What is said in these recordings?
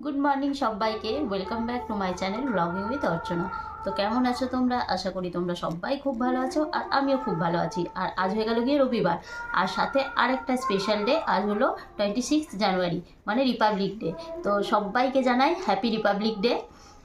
Good morning সবাইকে, welcome back to my channel blogging with Archana. তো কেমন আছো তোমরা? আশা করি তোমরা সবাই খুব ভালো আছো, আর আমিও খুব ভালো আছি। আর আজ হয়ে গেল গিয়ে রবিবার, আর সাথে আরেকটা স্পেশাল ডে। আজ হলো 26 জানুয়ারি, মানে রিপাবলিক ডে। তো সবাইকে জানাই হ্যাপি রিপাবলিক ডে।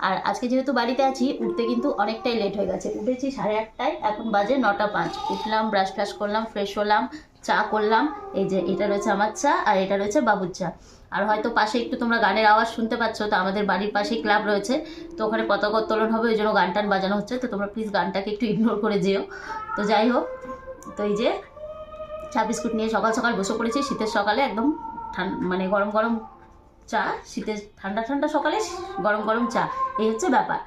আর আজকে যেহেতু বাড়িতে আছি, উঠতে কিন্তু অনেকটাই লেট হয়ে গেছে। উঠেছি 8:30টায়, এখন বাজে 9টা 5। উঠলাম, ব্রাশ ফ্রাশ করলাম, ফ্রেশ হলাম, চা করলাম। এই যে এটা রয়েছে আমার চা, আর এটা রয়েছে বাবুর চা। আর হয়তো পাশে একটু তোমরা গানের আওয়াজ শুনতে পাচ্ছ। তো আমাদের বাড়ির পাশেই ক্লাব রয়েছে, তো ওখানে পতাকা উত্তোলন হবে, ওই জন্য গান টান বাজানো হচ্ছে। তো তোমরা প্লিজ গানটাকে একটু ইগনোর করে যেও। তো যাই হোক, তো এই যে চা বিস্কুট নিয়ে সকাল সকাল বসে পড়েছি। শীতের সকালে একদম মানে গরম গরম চা, শীতের ঠান্ডা ঠান্ডা সকালে গরম গরম চা, এই হচ্ছে ব্যাপার।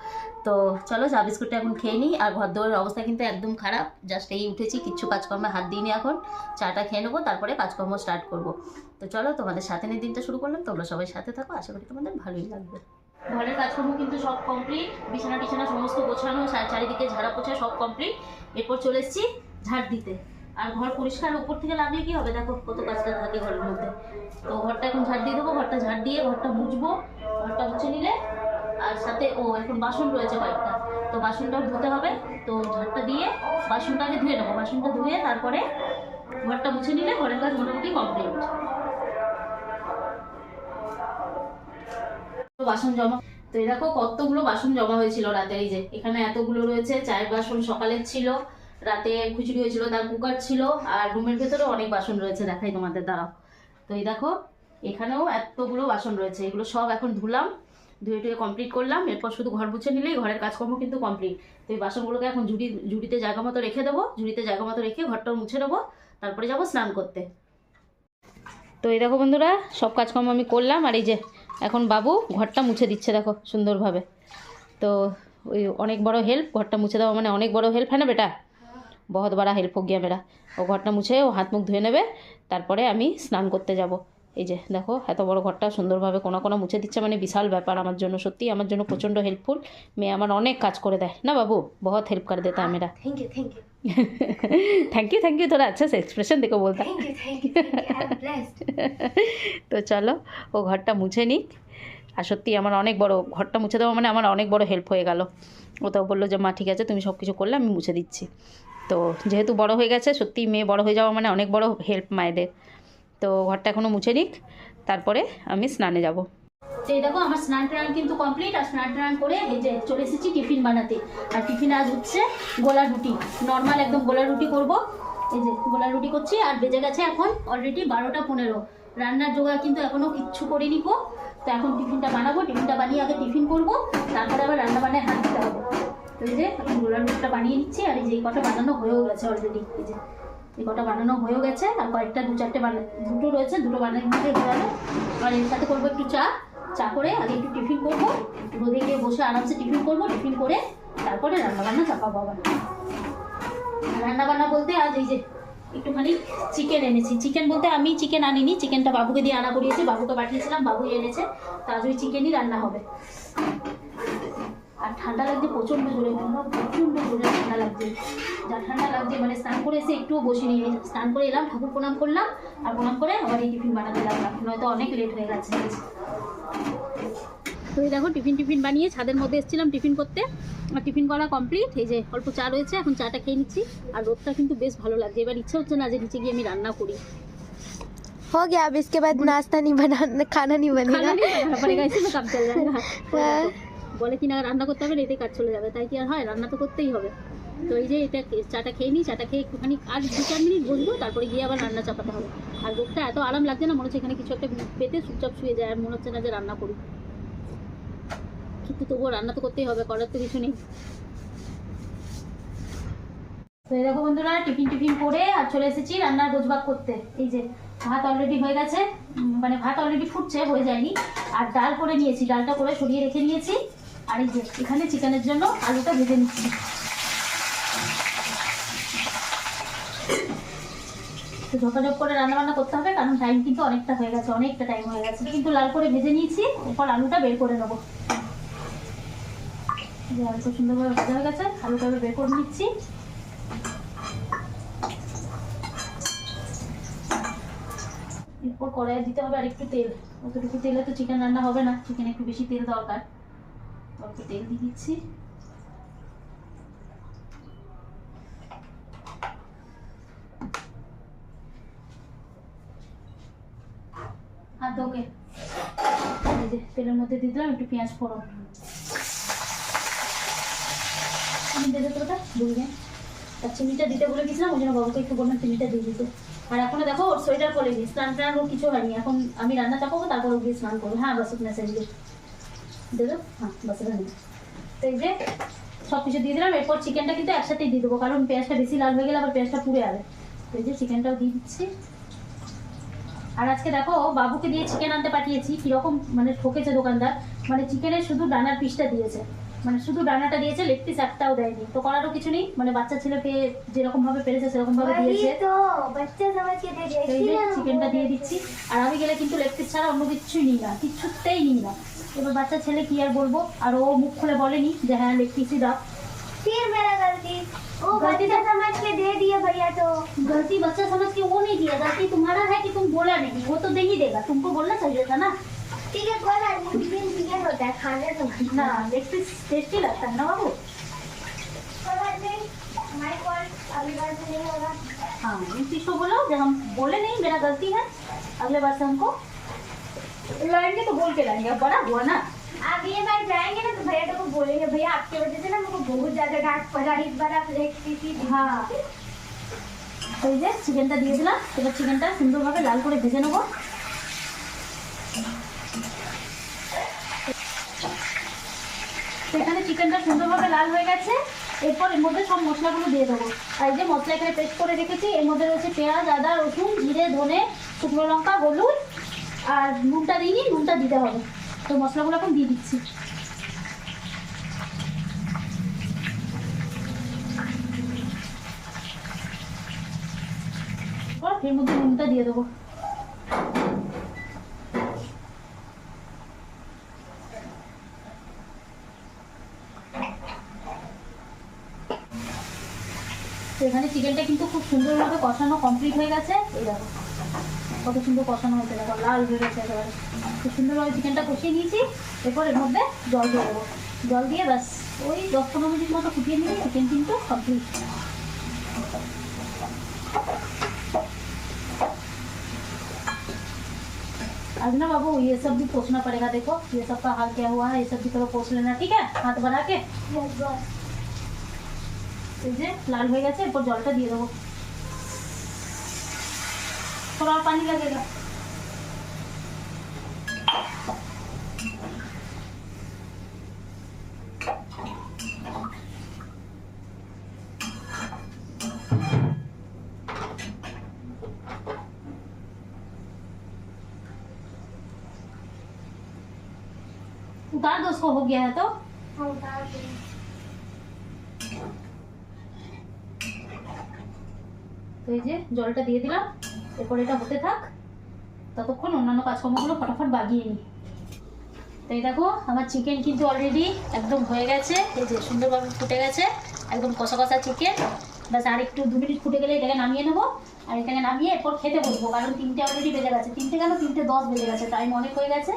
তো চলো চা বিস্কুটটা এখন খেয়ে নিই। আর ঘর দোয়ারের অবস্থা কিন্তু একদম খারাপ, জাস্ট এই উঠেছি, কিচ্ছু কাজকর্মে হাত দিইনি। এখন চাটা খেয়ে নেবো, তারপরে কাজকর্ম স্টার্ট করব। তো চলো তোমাদের সাথে নিয়ে দিনটা শুরু করলাম। তোমরা সবাই সাথে থাকো, আশা করি তোমাদের ভালোই লাগবে। ঘরের কাজকর্ম কিন্তু সব কমপ্লিট, বিছানা টিছানা সমস্ত গোছানো, চারিদিকে ঝাড়া পোছা সব কমপ্লিট। এরপর চলে এসেছি ঝাড় দিতে। আর ঘর পরিষ্কার উপর থেকে লাগলে কি হবে, দেখো কত কাজটা থাকে ঘরের মধ্যে। তো ঘরটা এখন ঝাড় দিয়ে দেবো, ঘরটা ঝাড় দিয়ে ঘরটা মুছবো। ঘরটা মুছে নিলে, আর সাথে এখন বাসন রয়েছে কয়েকটা, তো বাসনটাও ধুতে হবে। তো ঝাড়টা দিয়ে বাসনটা আগে ধুয়ে নেবো, বাসনটা ধুয়ে তারপরে ঘরটা মুছে নিলে ঘরের কাজ মোটামুটি কমপ্লিট। বাসন জমা, তো এই দেখো কতগুলো বাসন জমা হয়েছিল রাতে। এই যে এখানে এতগুলো রয়েছে, চায়ের বাসন সকালের ছিল, রাতে খিচুড়ি হয়েছিল তার কুকার ছিল, আর রুমের ভেতরে অনেক বাসন রয়েছে, দেখাই তোমাদের, দাঁড়াও। তো এই দেখো এখানেও এতগুলো বাসন রয়েছে, এগুলো সব এখন ধুলাম, ধুয়ে টুয়ে কমপ্লিট করলাম। এরপর শুধু ঘর মুছে নিলেই ঘরের কাজকর্ম কিন্তু কমপ্লিট। তো এই বাসনগুলোকে এখন ঝুড়িতে জায়গা মতো রেখে দেবো, ঝুড়িতে জায়গা মতো রেখে ঘরটাও মুছে নেবো, তারপরে যাবো স্নান করতে। তো এই দেখো বন্ধুরা, সব কাজকর্ম আমি করলাম, আর এই যে এখন বাবু ঘরটা মুছে দিচ্ছে, দেখো সুন্দরভাবে। তো ওই অনেক বড় হেল্প, ঘরটা মুছে দেওয়া মানে অনেক বড় হেল্প, হ্যাঁ না বেটা? বহুত বড় হেল্প হো গিয়া মেরা। ও ঘরটা মুছে ও হাত মুখ ধুয়ে নেবে, তারপরে আমি স্নান করতে যাব। এই যে দেখো এত বড় ঘরটা সুন্দরভাবে কোনা কোনা মুছে দিচ্ছে, মানে বিশাল ব্যাপার আমার জন্য, সত্যি আমার জন্য প্রচণ্ড হেল্পফুল। মেয়ে আমার অনেক কাজ করে দেয় না বাবু, बहुत हेल्प कर देता है मेरा। Thank you thank you thank you थोड़ा अच्छा से एक्सप्रेशन देखो बोलता। Thank you I am blessed. তো চলো ও ঘরটা মুছে নিক। আর সত্যি আমার অনেক বড় ঘরটা মুছে দেওয়া মানে আমার অনেক বড় হেল্প হয়ে গেল। ও তো বললো যে মা ঠিক আছে তুমি সব কিছু করলে, আমি মুছে দিচ্ছি। তো যেহেতু বড় হয়ে গেছে, সত্যি মেয়ে বড় হয়ে যাওয়া মানে অনেক বড় হেল্প মায়েদের। তো ঘরটা এখনও মুছে নিক, তারপরে আমি স্নানে যাব। তো এই দেখো আমার স্নান টান কিন্তু কমপ্লিট। আর স্নান টান করে এই যে চলে এসেছি টিফিন বানাতে। আর টিফিনে আজ হচ্ছে গোলা রুটি, নর্মাল একদম গোলা রুটি করব। এই যে গোলা রুটি করছি, আর বেজে গেছে এখন অলরেডি 12টা 15। রান্নার জোগাড় কিন্তু এখনও কিচ্ছু করিনি গো। তো এখন টিফিনটা বানাবো, টিফিনটা বানিয়ে আগে টিফিন করব, তারপরে আবার রান্না বান্নায় হাত দিতে হবে। তো এই যে এখন গোলা রুটিটা বানিয়ে নিচ্ছি। আর এই যে এই কটা বানানো হয়েও গেছে অলরেডি, এই যে এই কটা বানানো হয়েও গেছে। আর কয়েকটা 2-4টে দুটো রয়েছে, দুটো বানানো হয়ে গেল। আর এর সাথে করবো একটু চা করে আগে একটু টিফিন করবো, রোদে গিয়ে বসে আরামসে টিফিন করবো, টিফিন করে তারপরে রান্নাবান্না চাপাবো আবার। রান্নাবান্না বলতে আজ এই যে একটুখানি চিকেন এনেছি। চিকেন বলতে আমি চিকেন আনিনি, চিকেনটা বাবুকে দিয়ে আনা করিয়েছি, বাবুকে পাঠিয়েছিলাম, বাবুই এনেছে। তো আজ ওই চিকেনই রান্না হবে। আর ঠান্ডা লাগছে প্রচণ্ড জোরে, প্রচণ্ড জোরে ঠান্ডা লাগছে। যা ঠান্ডা লাগছে, মানে স্নান করে এসে একটুও বসিনি, স্নান করে এলাম, ঠাকুর প্রণাম করলাম, আর প্রণাম করে আবার এই টিফিন বানাতে লাগলাম, নয়তো অনেক লেট হয়ে গেছে। তো এই দেখো টিফিন বানিয়ে ছাদের মধ্যে এসেছিলাম টিফিন করতে। আর টিফিন করা কমপ্লিট। এই যে অল্প চা রয়েছে, এখন চাটা খেয়ে নিচ্ছি। আর রোদটা কিন্তু বেশ ভালো লাগছে। এবার ইচ্ছে হচ্ছে না যে নিচে গিয়ে আমি রান্না করি। हो गया अब इसके बाद नाश्ता नहीं बनाना, खाना नहीं बनेगा। खाना नहीं बनाना पड़ेगा, इसी में काम चल जाएगा। বলে কিনা রান্না করতে হবে, এতে কাজ চলে যাবে, তাই কি আর হয়, রান্না তো করতেই হবে। তো এই যে এটা চাটা খেয়ে নিই, চাটা খেয়ে একটুখানি আর 2-4 মিনিট বসবো, তারপরে গিয়ে আবার রান্না চাপাতে হবে। আর রোদটা এত আরাম লাগছে না, মনে হচ্ছে এখানে কিছু একটা পেতে চুপচাপ শুয়ে যায়, আর মনে হচ্ছে না যে রান্না করি। কিন্তু তবুও রান্না তো করতেই হবে, করার তো কিছু নেই। তো এই দেখো বন্ধুরা, টিফিন করে আর চলে এসেছি রান্নার গোছবাগ করতে। এই যে ভাত অলরেডি হয়ে গেছে, মানে ভাত অলরেডি ফুটছে, হয়ে যায়নি। আর ডাল করে নিয়েছি, ডালটা করে সরিয়ে রেখে নিয়েছি। আর এই যে এখানে চিকেনের জন্য আলুটা ভেজে নিচ্ছি। তো ঝপাঝপ করে রান্নাবান্না করতে হবে, কারণ টাইম কিন্তু অনেকটা হয়ে গেছে, অনেকটা টাইম হয়ে গেছে। কিন্তু লাল করে ভেজে নিয়েছি, এরপর আলুটা বের করে নেবো। যে আলুটা সুন্দরভাবে ভাজা হয়ে গেছে, আলুটা বের করে নিচ্ছি। এরপর কড়াইয়ে দিতে হবে আর একটু তেল। অতটুকু তেলে তো চিকেন রান্না হবে না, চিকেন একটু বেশি তেল দরকার। অল্প তেল দিয়ে দিচ্ছি। হাত ধোকে তেলের মধ্যে দিয়ে দিলাম একটু পেঁয়াজ ফোড়ন। আমি দিয়ে দেবো ওটা বুঝবেন। আর চিনিটা দিতে বলে গেছিলাম, ওই জন্য বাবুকে একটু বললাম চিনিটা দিয়ে দিতে। আর এখনো দেখো ওর সোয়েটার করে দিই, স্নান টান ওর কিছু হয়নি। এখন আমি রান্না চাপাবো, তারপর ও গিয়ে স্নান করবো। হ্যাঁ বাস মেসেজ দিয়ে দেবো। হ্যাঁ বাস রান্না। তো এই যে সব কিছু দিয়ে দিলাম। এরপর চিকেনটা কিন্তু একসাথেই দিয়ে দেবো, কারণ পেঁয়াজটা বেশি লাল হয়ে গেলে আবার পেঁয়াজটা পুড়ে যাবে। তো এই যে চিকেনটাও দিয়ে দিচ্ছি। আর আজকে দেখো বাবুকে দিয়ে চিকেন আনতে পাঠিয়েছি, কিরকম মানে ঠকেছে দোকানদার। মানে চিকেনের শুধু ডানার পিসটা দিয়েছে, মানে শুধু ডানাটা দিয়েছে, লেগ পিস একটাও দেয়নি। তো করারও কিছু নেই, মানে বাচ্চা ছেলেকে যেরকম ভাবে পেরেছে সেরকম ভাবে দিয়েছে। তো বাচ্চা সবাইকে চিকেনটা দিয়ে দিচ্ছি। আর আমি গেলে কিন্তু লেগ পিস ছাড়া অন্য কিছুই নিই না, কিছুতেই নিই না। এবার বাচ্চা ছেলে কি আর বলবো, আর ও মুখ খুলে বলেনি যে হ্যাঁ লেগ পিসই দাও। फिर मेरा गलती, वो बच्चा समझ के दे दिया भैया। तो गलती बच्चा समझ के वो नहीं दिया, गलती तुम्हारा है कि तुम बोला नहीं। वो तो दे ही देगा, तुमको बोलना चाहिए था ना। ठीक है कोई बात नहीं, चिकन चिकन होता है खाने तो ना लेग पीस टेस्टी लगता है ना बाबू। कोई बात नहीं, हमारी कॉल अगली बार से नहीं होगा। हाँ इन चीज को बोलो जब हम बोले नहीं मेरा गलती है, अगले बार से हमको लाएंगे तो बोल के लाएंगे। अब बड़ा हुआ ना, आप ये बार जाएंगे ना तो भैया को बोलेंगे भैया आपकी वजह से ना मुझको बहुत ज्यादा डांट पड़ा, इस बार आप रेसिपी। हाँ তো এই যে চিকেনটা দিয়ে দিলাম। এবার চিকেনটা সুন্দরভাবে লাল করে ভেজে নেবো। এখানে চিকেনটা সুন্দরভাবে লাল হয়ে গেছে। এরপর এর মধ্যে সব মশলাগুলো দিয়ে দেবো। আর এই যে মশলা এখানে পেস্ট করে রেখেছি, এর মধ্যে রয়েছে পেঁয়াজ, আদা, রসুন, জিরে, ধনে, শুকনো লঙ্কা, হলুদ। আর নুনটা দিইনি, নুনটা দিতে হবে। তো মশলাগুলো এখন দিয়ে দিচ্ছি। এর মধ্যে নুনটা দিয়ে দেবো। এখানে চিকেনটা কিন্তু খুব সুন্দরভাবে কষানো কমপ্লিট হয়ে গেছে। এই দেখো কত সুন্দর কষানো হয়েছে, দেখো লাল হয়ে গেছে একেবারে। খুব সুন্দরভাবে চিকেনটা কষিয়ে নিয়েছি। এরপর এর মধ্যে জল দিয়ে দেবো। জল দিয়ে ব্যাস ওই 10-15 মিনিট মতো ফুটিয়ে নিলে চিকেন কিন্তু কমপ্লিট। आज ना बाबू ये सब भी पोछना पड़ेगा। देखो ये सब का हाल क्या हुआ है, ये सब भी थोड़ा पोछ लेना, ठीक है, हाथ बना के। এই যে লাল হয়ে গেছে, এরপর জলটা দিয়ে দেবো। थोड़ा और पानी लगेगा। उतार दो उसको, हो गया है तो। हाँ उतार दो। তো এই যে জলটা দিয়ে দিলাম। এরপর এটা হতে থাক, ততক্ষণ অন্যান্য কাজকর্মগুলো ফটাফট বাগিয়ে নিই। তো এই দেখো আমার চিকেন কিন্তু অলরেডি একদম হয়ে গেছে। এই যে সুন্দরভাবে ফুটে গেছে, একদম কষা কষা চিকেন। ব্যাস আর একটু 2 মিনিট ফুটে গেলে এটাকে নামিয়ে নেবো। আর এটাকে নামিয়ে এরপর খেতে বসবো, কারণ 3টে অলরেডি বেজে গেছে। 3টে কেন 3:10 বেজে গেছে, টাইম অনেক হয়ে গেছে।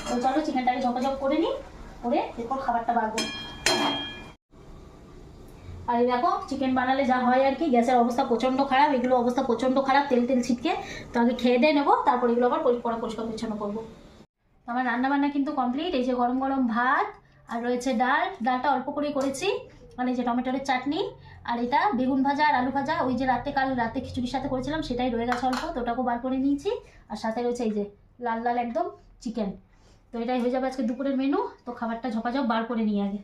তো চলো চিকেনটাকে ঝপাঝপ করে নিই, করে এরপর খাবারটা বাড়বো। আর এই দেখো চিকেন বানালে যা হয় আর কি, গ্যাসের অবস্থা প্রচণ্ড খারাপ, এগুলো অবস্থা প্রচণ্ড খারাপ, তেল তেল ছিটকে। তো আগে খেয়ে দিয়ে নেবো, তারপর এগুলো আবার পরে পরিষ্কার পরিচ্ছন্ন করবো। আমার রান্না বান্না কিন্তু কমপ্লিট। এই যে গরম গরম ভাত, আর রয়েছে ডাল। ডালটা অল্প করেই করেছি, মানে যে টমেটোর চাটনি, আর এটা বেগুন ভাজা আর আলু ভাজা। ওই যে কাল রাতে খিচুড়ির সাথে করেছিলাম সেটাই রয়ে গেছে অল্প, তো ওটাকেও বার করে নিয়েছি। আর সাথে রয়েছে এই যে লাল লাল একদম চিকেন। তো এটাই হয়ে যাবে আজকে দুপুরের মেনু। তো খাবারটা ঝপাঝপ বার করে নিই আগে।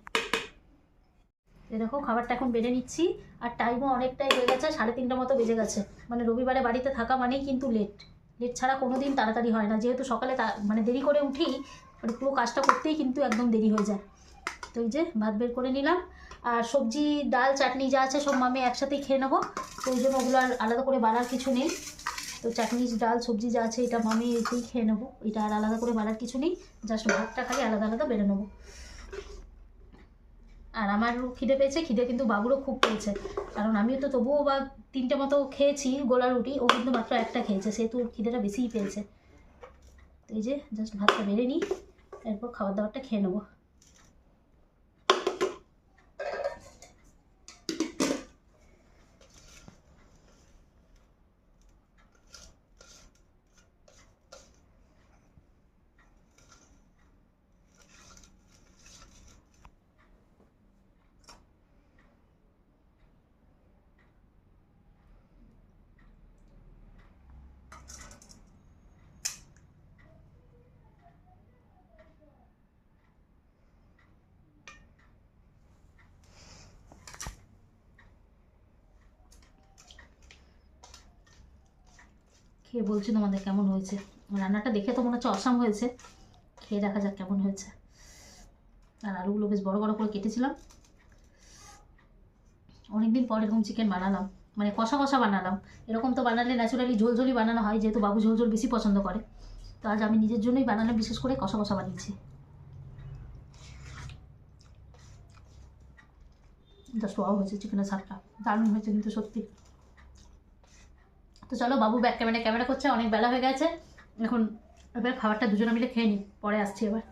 এই দেখো খাবারটা এখন বেড়ে নিচ্ছি। আর টাইমও অনেকটাই হয়ে গেছে, 3:30 মতো বেজে গেছে। মানে রবিবারে বাড়িতে থাকা মানেই কিন্তু লেট ছাড়া কোনো দিন তাড়াতাড়ি হয় না। যেহেতু সকালে মানে দেরি করে উঠি, মানে পুরো কাজটা করতেই কিন্তু একদম দেরি হয়ে যায়। তো এই যে ভাত বের করে নিলাম। আর সবজি ডাল চাটনি যা আছে সব মামে একসাথেই খেয়ে নেবো। তো ওই জন্য ওগুলো আর আলাদা করে বাড়ার কিছু নেই। তো চাটনি ডাল সবজি যা আছে এটা মামে এতেই খেয়ে নেবো, এটা আর আলাদা করে বাড়ার কিছু নেই। জাস্ট ভাতটা খালি আলাদা আলাদা বেড়ে নেবো। আর আমারও খিদে পেয়েছে, খিদে কিন্তু বাবুরও খুব পেয়েছে, কারণ আমিও তো তবুও বা 3টে মতো খেয়েছি গোলা রুটি, ও কিন্তু মাত্র একটা খেয়েছে, সেহেতু ওর খিদেটা বেশিই পেয়েছে। তো এই যে জাস্ট ভাতটা বেড়ে নিই, এরপর খাবার দাবারটা খেয়ে নেবো। খেয়ে বলছি তোমাদের কেমন হয়েছে। রান্নাটা দেখে তো মনে হচ্ছে অসাম হয়েছে, খেয়ে দেখা যাক কেমন হয়েছে। আর আলুগুলো বেশ বড় বড় করে কেটেছিলাম। অনেকদিন পর এরকম চিকেন বানালাম, মানে কষা কষা বানালাম। এরকম তো বানালে ন্যাচুরালি ঝোল ঝোলই বানানো হয়, যেহেতু বাবু ঝোল ঝোল বেশি পছন্দ করে। তো আজ আমি নিজের জন্যই বানালাম, বিশেষ করে কষা কষা বানিয়েছি। জাস্ট ওয়াও হয়েছে চিকেনের স্বাদটা, দারুণ হয়েছে কিন্তু সত্যি। তো চলো, বাবু ব্যাক ক্যামেরা করছে, অনেক বেলা হয়ে গেছে এখন। এবার খাবারটা দুজনে মিলে খেয়ে নিই, পরে আসছি এবার।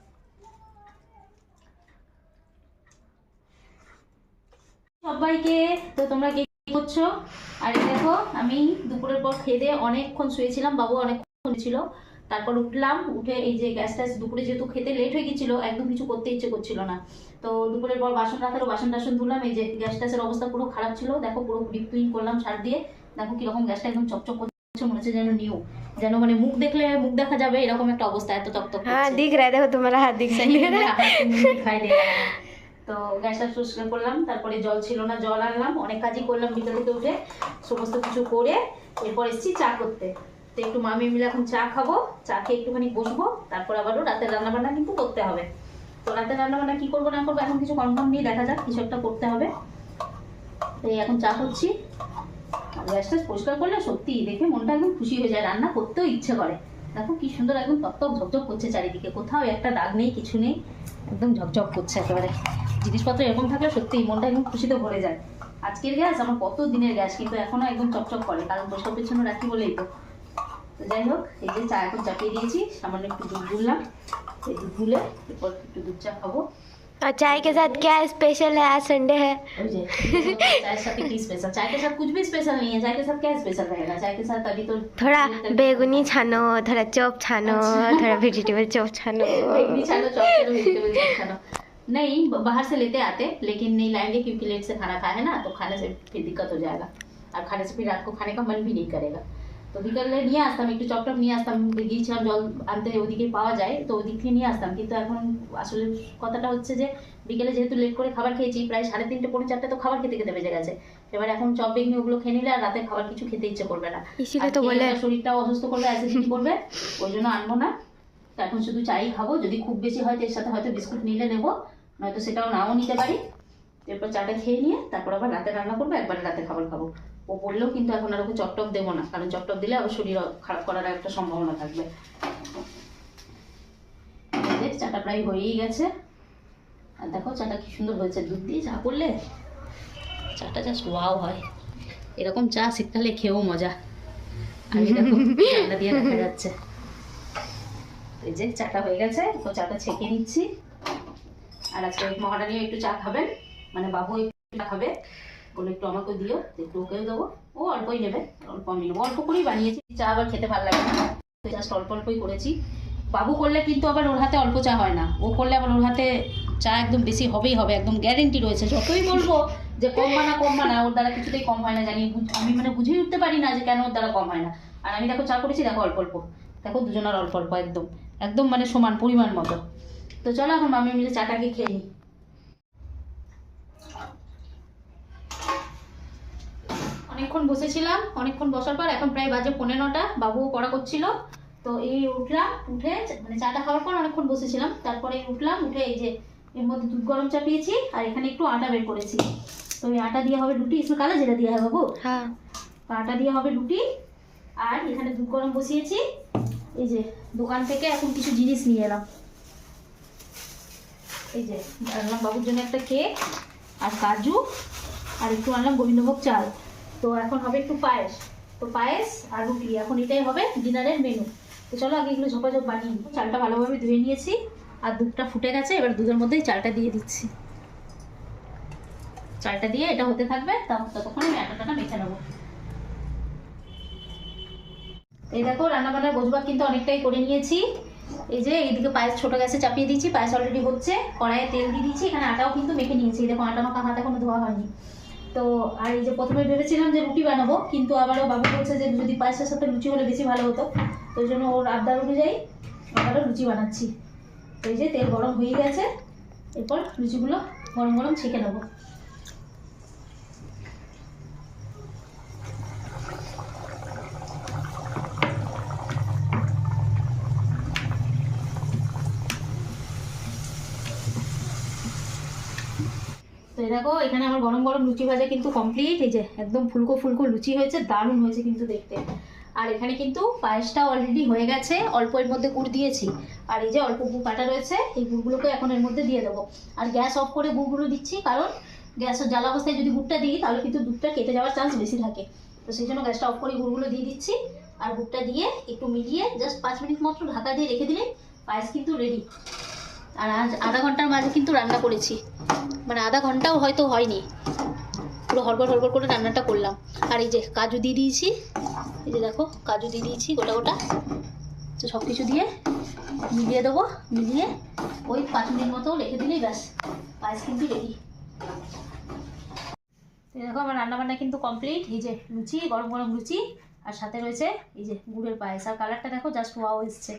সবাইকে, তো তোমরা কি করছো? আর এই দেখো, আমি দুপুরের পর খেয়ে দিয়ে অনেকক্ষণ শুয়েছিলাম, বাবু অনেকক্ষণ ছিল। তারপর উঠলাম, উঠে এই যে গ্যাস ট্যাস, দুপুরে যেহেতু খেতে লেট হয়ে গেছিলো, একদম কিছু করতে ইচ্ছে করছিল না। তো দুপুরের পর বাসন রাখারও বাসন টাসন ধুলাম। এই যে গ্যাস ট্যাসের অবস্থা পুরো খারাপ ছিল, দেখো পুরো ডিপ ক্লিন করলাম সার দিয়ে। দেখো কিরকম গ্যাসটা একদম চকচক করছে, মনে হচ্ছে যেন নিউ, যেন মানে মুখ দেখলে মুখ দেখা যাবে এরকম একটা অবস্থা, এত তক তক हाँ दिख रहा है, देखो तुम्हारा हाथ दिख रहा है। দিখাই দে। তো গ্যাসটা পরিষ্কার করলাম, তারপরে জল ছিল না, জল আনলাম, অনেক কাজই করলাম বিকেল থেকে উঠে, সমস্ত কিছু করে এরপর এসেছি চা করতে। তো একটু মামি মিলে এখন চা খাবো, চা খেয়ে একটুখানি বসবো, তারপর আবারও রাতের রান্নাবান্না কিন্তু করতে হবে। তো রাতের রান্নাবান্না কি করবো না করবো এখন কিছু কনফার্ম নেই, দেখা যাক, কিছু একটা করতে হবে। তো এই এখন চা করছি। গ্যাসটা পরিষ্কার করলে সত্যি দেখে মনটা একদম খুশি হয়ে যায়, রান্না করতেও ইচ্ছে করে। দেখো কি সুন্দর একদম তকতক ঝকঝক করছে চারিদিকে, কোথাও একটা দাগ নেই, কিছু নেই, একদম ঝকঝক করছে একেবারে। জিনিসপত্র এরকম থাকলে সত্যি মনটা একদম খুশিতে ভরে যায়। আজকের গ্যাস আমার কত দিনের গ্যাস, কিন্তু এখনো একদম চকচক করে, কারণ পরিষ্কার পেছনে রাখি বলেই তো। তো যাই হোক, এই যে চা এখন চাপিয়ে দিয়েছি, সামান্য একটু দুধ গুললাম, এই দুধ গুলে এরপর একটু দুধ চা খাবো। और चाय के साथ क्या स्पेशल है? आज संडे है। ওই যে চায়ের সাথে কি স্পেশাল? চায়ের के साथ कुछ भी स्पेशल नहीं है, चाय के साथ क्या स्पेशल रहेगा? चाय के साथ अभी तो थोड़ा बेगुनी छानो, थोड़ा चॉप छानो, थोड़ा वेजिटेबल चॉप छानो। बेगनी छानो, चॉप छानो, वेजिटेबल चॉप छानो। नहीं, बाहर से लेते आते, लेकिन नहीं लाएंगे क्योंकि लेट से खाना खाया है ना, तो खाने से फिर दिक्कत हो जाएगा, और खाने से फिर रात को खाने का मन भी नहीं करेगा। তো বিকালে নিয়ে আসতাম, একটু চপটপ নিয়ে আসতাম, গিয়েছিলাম জল আনতে, ওদিকে পাওয়া যায় তো ওদিক থেকে নিয়ে আসতাম। কিন্তু এখন আসলে কথাটা হচ্ছে যে বিকেলে যেহেতু লেট করে খাবার খেয়েছি, প্রায় 3:30 পৌনে 4টে তো খাবার খেতে খেতে বেজে গেছে। এবার এখন চপ বেগনি ওগুলো খেয়ে নিলে আর রাতে খাবার কিছু খেতে ইচ্ছে করবে না, इसीलिए तो बोले শরীরটাও অসুস্থ করবে, অ্যাসিডিটি করবে, ওই জন্য আনবো না। তো এখন শুধু চাই খাবো, যদি খুব বেশি হয় তো এর সাথে হয়তো বিস্কুট নিলে নেবো, নয়তো সেটাও নাও নিতে পারি। এরপর চাটা খেয়ে নিয়ে তারপর আবার রাতে রান্না করবো, একবারে রাতে খাবার খাবো। ও বললেও কিন্তু এখন আর ওকে চপটপ দেবো না, কারণ চপটপ দিলে আবার শরীর খারাপ করার একটা সম্ভাবনা থাকবে। চাটা প্রায় হয়েই গেছে, আর দেখো চাটা কি সুন্দর হয়েছে, দুধ দিয়ে চা করলে চাটা জাস্ট ওয়াও হয়। এরকম চা শীতকালে খেয়েও মজা। আমি দেখো ঠান্ডা দিয়ে দেখা যাচ্ছে। এই যে চাটা হয়ে গেছে, তো চাটা ছেঁকে নিচ্ছি। আর আজকে মহারানীও একটু চা খাবেন, মানে বাবু একটু চা খাবে, বলে একটু আমাকে দিও, একটু ওকেও দেবো। ও অল্পই নেবে, অল্প আমি নেবো, অল্প করেই বানিয়েছি, চা আবার খেতে ভালো লাগে না, তো জাস্ট অল্প অল্পই করেছি। বাবু করলে কিন্তু আবার ওর হাতে অল্প চা হয় না, ও করলে আবার ওর হাতে চা একদম বেশি হবেই হবে, একদম গ্যারেন্টি রয়েছে। যতই বলবো যে কম বানা, ওর দ্বারা কিছুতেই কম হয় না, জানি আমি মানে বুঝেই উঠতে পারি না যে কেন ওর দ্বারা কম হয় না। আর আমি দেখো চা করেছি, দেখো অল্প অল্প, দেখো দুজনের অল্প অল্প, একদম একদম মানে সমান পরিমাণ মতো। তো চলো এখন মামি মিলে চাটাকে খেয়ে নিই। অনেকক্ষণ বসেছিলাম, অনেকক্ষণ বসার পর এখন প্রায় বাজে 9:15, বাবুও পড়া করছিল। তো এই উঠলাম, উঠে মানে চাটা খাওয়ার পর অনেকক্ষণ বসেছিলাম, তারপরে উঠলাম, উঠে এই যে এর মধ্যে দুধ গরম চাপিয়েছি, আর এখানে একটু আটা বের করেছি। তো এই আটা দিয়ে হবে রুটি, इसमें काला जीरा दिया है बाबू। हाँ, আটা দিয়ে হবে রুটি। আর এখানে দুধ গরম বসিয়েছি, এই যে দোকান থেকে এখন কিছু জিনিস নিয়ে এলাম। এই যে আনলাম বাবুর জন্য একটা কেক, আর কাজু, আর একটু আনলাম গোবিন্দভোগ চাল। তো এখন হবে একটু পায়েস, তো পায়েস আর রুটি, এখন এটাই হবে ডিনারের মেনু। তো চলো আগে এগুলো ঝোপাঝোপ বানিয়ে নিই। চালটা ভালোভাবে ধুয়ে নিয়েছি আর দুধটা ফুটে গেছে, এবার দুধের মধ্যেই চালটা দিয়ে দিচ্ছি। চালটা দিয়ে এটা হতে থাকবে, ততক্ষণ আমি আটাটা মেখে নেবো। এই দেখো রান্নাবান্নার গোছবাগ কিন্তু অনেকটাই করে নিয়েছি। এই যে এইদিকে পায়েস ছোট গ্যাসে চাপিয়ে দিয়েছি, পায়েস অলরেডি হচ্ছে, কড়াইয়ে তেল দিয়ে দিচ্ছি, এখানে আটাও কিন্তু মেখে নিয়েছি। দেখো আটা মাখা হাত এখনো ধোয়া হয়নি। তো আর এই যে প্রথমে ভেবেছিলাম যে রুটি বানাবো, কিন্তু আবারও বাবু বলছে যে যদি পায়েসের সাথে লুচি হলে বেশি ভালো হতো, তো ওই জন্য ওর আবদার অনুযায়ী আবারও লুচি বানাচ্ছি। তো এই যে তেল গরম হয়ে গেছে, এরপর লুচিগুলো গরম গরম ছেঁকে নেবো। তো এই দেখো এখানে আমার গরম গরম লুচি ভাজা কিন্তু কমপ্লিট। এই যে একদম ফুলকো ফুলকো লুচি হয়েছে, দারুণ হয়েছে কিন্তু দেখতে। আর এখানে কিন্তু পায়েসটা অলরেডি হয়ে গেছে, অল্প এর মধ্যে গুড় দিয়েছি। আর এই যে অল্প গুড় কাটা রয়েছে, এই গুড়গুলোকে এখন এর মধ্যে দিয়ে দেবো। আর গ্যাস অফ করে গুড়গুলো দিচ্ছি, কারণ গ্যাসের জ্বালা অবস্থায় যদি গুড়টা দিই তাহলে কিন্তু দুধটা কেটে যাওয়ার চান্স বেশি থাকে। তো সেই জন্য গ্যাসটা অফ করে গুড়গুলো দিয়ে দিচ্ছি। আর গুড়টা দিয়ে একটু মিলিয়ে জাস্ট 5 মিনিট মাত্র ঢাকা দিয়ে রেখে দিলে পায়েস কিন্তু রেডি। আর আজ আধা ঘন্টার মাঝে কিন্তু রান্না করেছি, মানে আধা ঘন্টাও হয়তো হয়নি, পুরো হড়বড় হড়বড় করে রান্নাটা করলাম। আর এই যে কাজু দিয়ে দিয়েছি, এই যে দেখো কাজু দিয়ে দিয়েছি গোটা গোটা। তো সব কিছু দিয়ে মিলিয়ে দেবো, মিলিয়ে ওই 5 মিনিট মতো রেখে দিলেই ব্যাস পায়েস কিন্তু রেডি। দেখো আমার রান্নাবান্না কিন্তু কমপ্লিট। এই যে লুচি, গরম গরম লুচি, আর সাথে রয়েছে এই যে গুড়ের পায়েস। আর কালারটা দেখো জাস্ট ওয়াও এসছে।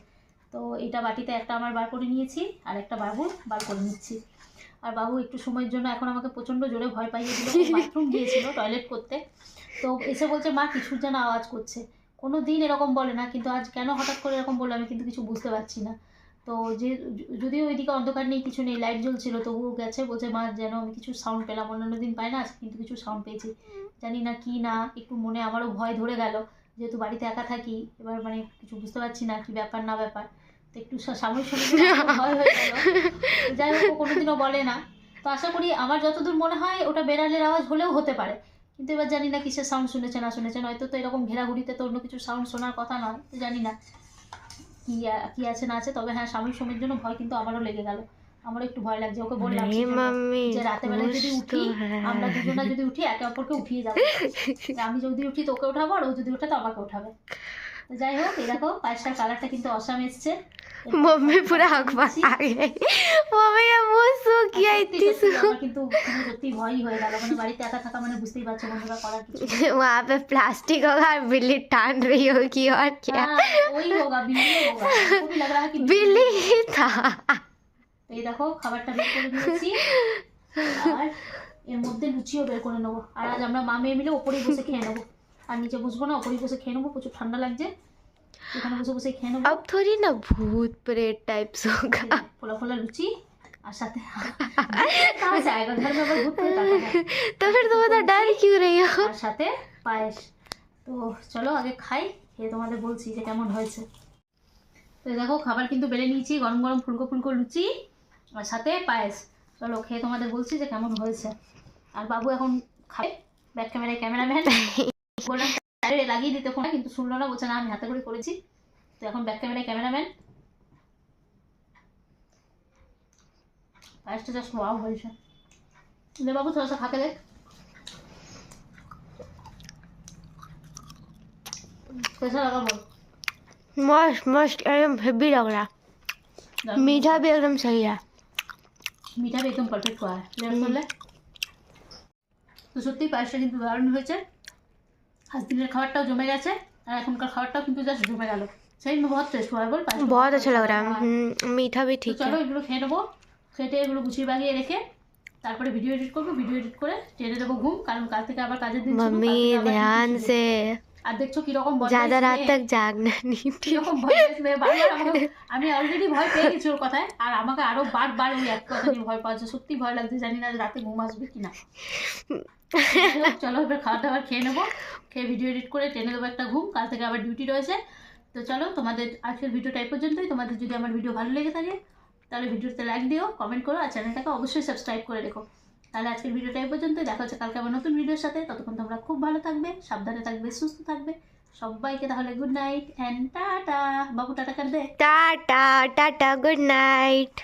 তো এটা বাটিতে একটা আমার বার করে নিয়েছি, আর একটা বাবুর বার করে নিচ্ছি। আর বাবু একটু সময়ের জন্য এখন আমাকে প্রচণ্ড জোরে ভয় পাইয়ে দিল। বাথরুম গিয়েছিল টয়লেট করতে, তো এসে বলছে মা কিছুর যেন আওয়াজ করছে। কোনো দিন এরকম বলে না, কিন্তু আজ কেন হঠাৎ করে এরকম বললো আমি কিন্তু কিছু বুঝতে পারছি না। তো যে যদিও ওইদিকে অন্ধকার নেই, কিছু নেই, লাইট জ্বলছিল, তবুও গেছে, বলছে মা যেন আমি কিছু সাউন্ড পেলাম, অন্যান্য দিন পাই না, আজকে কিন্তু কিছু সাউন্ড পেয়েছি, জানি না কি না। একটু মনে আমারও ভয় ধরে গেল, যেহেতু বাড়িতে একা থাকি, এবার মানে কিছু বুঝতে পারছি না কি ব্যাপার না ব্যাপার। তো একটু সাময়িক সময় ভয় হয়ে গেল। যাই হোক কোনোদিনও বলে না, তো আশা করি আমার যতদূর মনে হয় ওটা বেড়ালের আওয়াজ হলেও হতে পারে। কিন্তু এবার জানি না কিসের সাউন্ড শুনেছে না শুনেছে, নয়তো তো এরকম ঘেরাঘুরিতে তো অন্য কিছু সাউন্ড শোনার কথা নয়। তো জানি না কি আছে না আছে, তবে হ্যাঁ সাময়িক সময়ের জন্য ভয় কিন্তু আমারও লেগে গেল। আমারও একটু ভয় লাগছে। ওকে বললাম যে রাতে বেলায় যদি উঠি, আমরা দুজনা যদি উঠি একে অপরকে উঠিয়ে যাবো। আমি যদি উঠি তোকে উঠাবো, আর ও যদি উঠে তো আমাকে উঠাবে। তো যাই হোক এই দেখো পায়েসটার কালারটা কিন্তু অসাম এসছে। मम्मी पूरा हकवा आ गई। मम्मी का मुंह सूख गया इतनी আমার কিন্তু সত্যি ভয়ই হয়ে গেল, মানে বাড়িতে একা থাকা মানে বুঝতেই পারছো বন্ধুরা, করার কিছু वहाँ पे प्लास्टिक होगा और बिल्ली टान रही होगी और क्या वही होगा, बिल्ली होगा। हमको भी लग रहा है कि बिल्ली ही था। তো এই দেখো খাবারটা বের করে নিয়েছি, আর এর মধ্যে লুচিও বের করে নেবো। আর আজ আমরা মা মেয়ে মিলে ওপরেই বসে খেয়ে নেবো, আর নিচে বসবো না, ওপরেই বসে খেয়ে নেবো। প্রচুর ঠান্ডা লাগছে, এখানে বসে বসে খেয়ে নেবো। अब थोड़ी ना भूत प्रेत टाइप्स होगा। ফোলা ফোলা লুচি আর সাথে कहाँ से आएगा घर में, अगर भूत प्रेत आता है तो फिर तुम इतना डर क्यों रही हो? আর সাথে পায়েস। তো চলো আগে খাই, খেয়ে তোমাদের বলছি যে কেমন হয়েছে। তো দেখো খাবার কিন্তু বেড়ে নিয়েছি, গরম গরম ফুলকো ফুলকো লুচি আর সাথে পায়েস। চলো খেয়ে তোমাদের বলছি যে কেমন হয়েছে। আর বাবু এখন খাবে, ব্যাক ক্যামেরায় ক্যামেরাম্যান বললাম লাগিয়ে দিতে ফোন, কিন্তু শুনলো না, বলছে না আমি হাতে করে করেছি। তো এখন ব্যাক ক্যামেরায় ক্যামেরাম্যান। পায়েসটা জাস্ট ওয়াও হয়েছে। ले बाबू थोड़ा सा खा के देख, कैसा लगा बोल। मस्त मस्त एकदम हेवी लग रहा। मीठा भी एकदम सही है। মিঠা একদম পারফেক্ট হওয়া করলে। তো সত্যি পায়েসটা কিন্তু দারুণ হয়েছে। আজ দিনের খাবারটাও জমে গেছে, আর এখনকার খাবারটাও কিন্তু জাস্ট জমে গেল। সেই বহুত টেস্ট হয় বল, बहुत अच्छा लग रहा है। मीठा भी ठीक চলো है। এগুলো খেয়ে নেবো, খেটে এগুলো গুছিয়ে বাগিয়ে রেখে তারপরে ভিডিও এডিট করবো, ভিডিও এডিট করে টেনে দেবো ঘুম, কারণ কাল থেকে আবার কাজের দিন শুরু, কাল मम्मी থেকে আবার ध्यान duty শুরু। से, আর দেখছো কিরকম ज्यादा रात तक जागना नहीं। কিরকম ভয় পেয়েছে বারবার আমাকে, আমি অলরেডি ভয় পেয়ে গেছি ওর কথায়, আর আমাকে আরো বারবার ওই এক কথা নিয়ে ভয় পাচ্ছে। সত্যি ভয় লাগছে, জানি না রাতে ঘুম আসবে কিনা। চলো এবার খাওয়া দাওয়ার খেয়ে নেবো, খেয়ে ভিডিও এডিট করে টেনে দেবো একটা ঘুম, কাল থেকে আবার ডিউটি রয়েছে। তো চলো তোমাদের আজকের ভিডিওটা এই পর্যন্তই। তোমাদের যদি আমার ভিডিও ভালো লেগে থাকে তাহলে ভিডিওতে লাইক দিও, কমেন্ট করো, আর চ্যানেলটাকে অবশ্যই সাবস্ক্রাইব করে রেখো। তাহলে আজকের ভিডিওটা এই পর্যন্ত, দেখা হচ্ছে কালকে আবার নতুন ভিডিওর সাথে। ততক্ষণ তোমরা খুব ভালো থাকবে, সাবধানে থাকবে, সুস্থ থাকবে। সবাইকে তাহলে গুড নাইট অ্যান্ড টাটা। বাবু টাটা কর দে। Tata tata good night.